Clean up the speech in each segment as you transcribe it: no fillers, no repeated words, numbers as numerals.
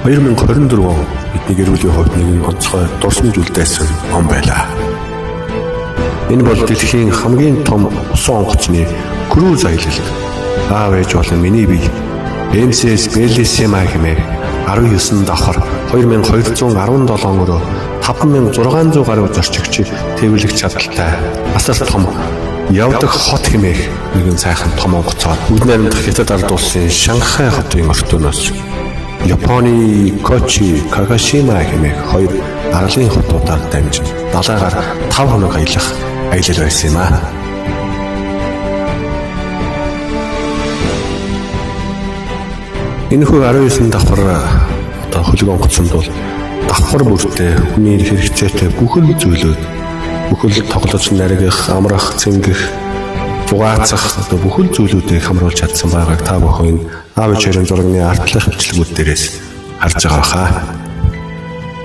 2024 он бидний гэр бүлийн хувьд нэгэн онцгой дурсамж үлдээсэн он байлаа. Энэ бол дэлхийн хамгийн том усан онгоцны круиз аялалд аав ээж болон миний бие MCS Bellissima хэмээх 19 давхар 2217 өрөө 5600 гаруй зорчигч төвлөх чадaltaй асар том явдаг хот хэмээх нэгэн сайхан том онгоцоор үүднээр дахь хятад ард улсын Шанхай хотын өртөнөөс Японы Кочи, Кагашима хэмээх хоёр арлын хотуудаар дамжин далайгаар 5 хоног аялах аялал байсан юм аа. Энэхүү 19 давхар хөлөг онгоцонд бол давхар бүртээ хүний хэрэгцээтэй бүхэл зүйлүүд бүхэл тоглож наригах, амрах, цэнгэх, зугаацах бүхэл зүйлүүдийг хамруулж чадсан байгааг та бүхэн аав ээжийн зургийн артлах бичлэгүүд дээрээс харж байгаа хаа.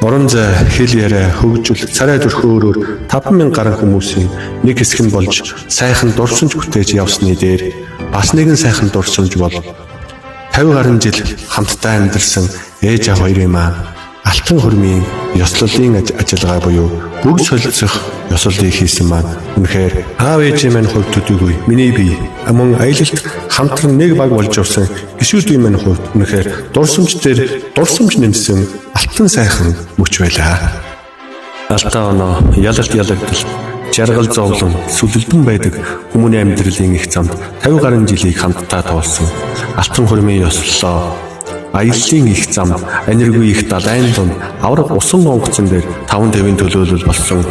Орон зай, хэл яриа, хөгжил, царай төрхөөрөөр 5000 гаруй хүмүүсийн нэг хэсэг нь болж сайхан дурсамж бүтээж явсны дээр бас нэгэн сайхан дурсамж бол 50 гаруй жил хамтдаа амьдарсан ээж аав хоёр юм аа. Алтан хөрмийн ёслолын ажиллагаа буюу бүгд солилцох ёслолыг хийсэн маань үнэхээр аав ээжийн маань хувьд төдийгүй миний бие мөн аялалд хамтран нэг баг болж явсан гişүүдийн маань хувьд үнэхээр дурсамж дээр дурсамж нэмсэн алтан сайхан мөч байлаа. Алтан оноо ялалт ялагдал жаргал зовлон сүлэлдэн байдаг хүмүүний амьдралын их замд 50 гаруй жилийг хамтдаа туулсан алтан хөрмийн ёслолоо аяллаа их замд энерги их далайн дунд авраг усан онгоцон дээр 5-50-ийн төлөөлөл болсон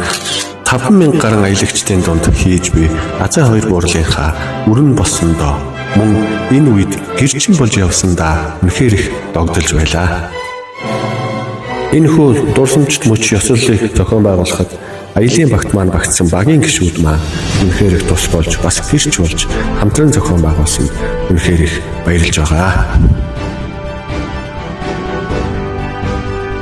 5000 гаруй аялагчдын дунд хийж буй Азаа хоёр буурлынхаа өрн болсондоо мөн энэ үед гэрчин болж явсандаа үнэхээр их догдолж байлаа. Энэхүү дурсамжт мөч ёслолыг зохион байгуулахад аялын багт маань багтсан багийн гишүүд маань үнэхээр их тус болж бас гэрч болж хамтран зохион байгуулсан үнэхээр их баярлж байгаа.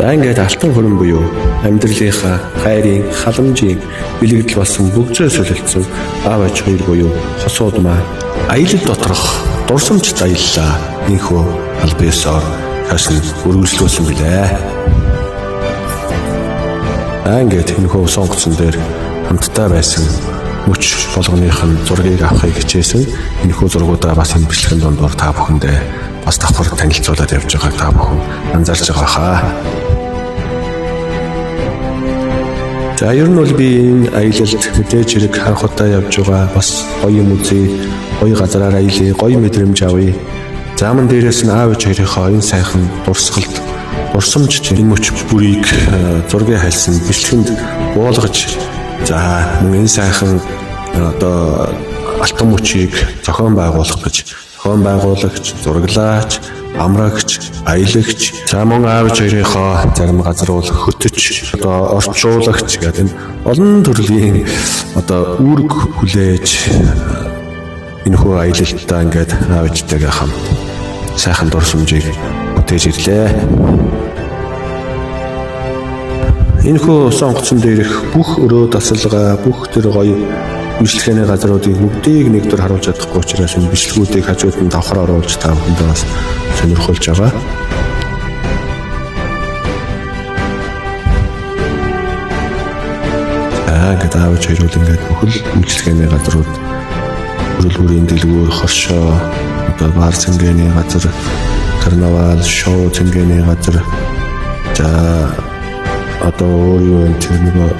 Ингээд алтан хөрөн буюу амьдралынхаа хайрын, халамжийн бэлэгдэл болсон бүгжээ солилцсон аав ээж хоёр буюу хосууд маань аялал доторх дурсамжт аяллаа энэхүү албан ёсоор хашин үргэлжлүүлсэн билээ. Ингээд энэхүү сонгоцсон дээр хамтдаа байсан мөч болгоных нь зургийг авахыг хичээсэн. Энэхүү зургуудаа бас энэ бичлэгийн дундуур та бүхэндээ бас давхар танилцуулаад явж байгааг та бүхэн анзаарч байгаа хаа. За ер нь бол би энэ аялалд мэдээж хэрэг анхудаа явж байгаа бас гоё юм үзье, гоё газараар аялье, гоё мэдрэмж авъя. Зааман дээрээс нь аав ээж хоёрынхоо энэ сайхан дурсгалд дурсамж энэ мөч бүрийг зургийг хайлсан бичлэгэнд буулгаж за мөн энэ сайхан одоо алтан мөчийг зохион байгуулах гэж зохион байгуулагч, зураглаач, амрагч, аялагч, за мөн аавч хоёрынхоо зарим газар бол хөтөч, одоо орчуулагч гэдэг энэ олон төрлийн одоо үүрэг хүлээж энэхүү аялалтаа ингээд аавчтайгаа хамт сайхан дурсамжийг бүтээж ирлээ. Энэхүү сонгоцсон дээрх бүх өрөө тасалгаа, бүх тэр гоё бичлэгээний газруудыг бүгдийг нэг төр харуулж чадахгүй учраас энэ бичлэгүүдийг хажууд нь давхар оруулж та бүхэндээ бас сонирхолж байгаа. Ингээд аавч хоёр үл ингээд бүхэл бичлэгээний газрууд өрөл бүрийн дэлгүүр, хоршоо, одоо бар цэнгэний газар, карнавал, шоу цэнгэний газар, за одоо юу юм тэр нэг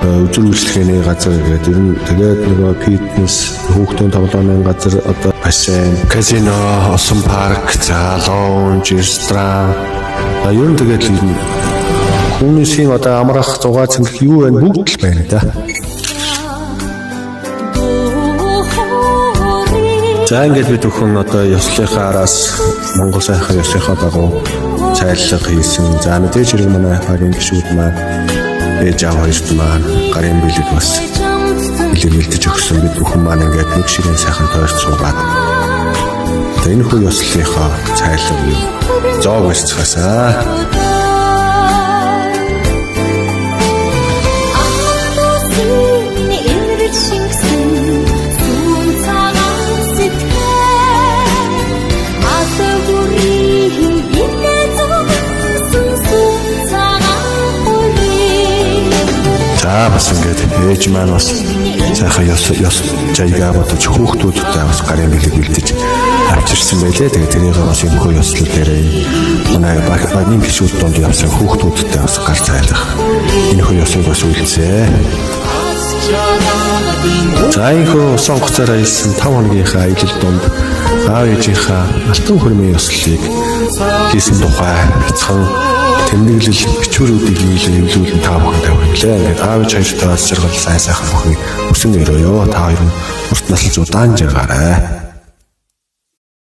үзэл үйлчлэгээний газар гэдэг ер нь тэгээд нөгөө фитнес, хүүхдийн тоглоомын газар, одоо бассейн, казино, усан парк, за лоунж, ресторан ер нь тэгээд хүмүүсийн одоо амрах, зугаа цэнгэх юу вэ бүгд л байна да. За ингээд бид бүхэн одоо ёслолынхаа араас Монгол сайхан ёслолынхаа дагуу цайллага хийсэн. За мэдээж хэрэг манай багийн гишүүд маань ээж аав хоёрт маань гарын бэлэг бас илэрхийлж өгсөн бид бүхэн маань ингээд нэг ширээ сайхан тойрч суугаад энэ хүү ёслолынхаа цайллага юу зоог өсцгасаа. За бас ингээд ээж маань бас сайхан ёс жаягаа бодож хүүхдүүдтэй бас гарын нэлийг бэлдэж авчирсан байлээ. Тэгээ тэрийг бас энэ хөө ёслол дээрээ манай багийн гişүүд донд явсан хүүхдүүдтэй бас гар зайлах энэ хөө ёсыг бас үйлцээ. За энэ хөө сонгоцоор аялсан 5 хоногийнхаа аялал донд аав ээжийнхаа алтан хөрмийн ёслолыг хийсэн тухай бяцхан тэмдэглэл бичвэрүүдийг нийлүүлэн та бүхэнд тавьлаа. Ингээд аав ээж хоёртойгоо жаргал сайн сайхан бүхний өсөн өрөөё. Та хоёр нь урт насалж удаан жаргаарай.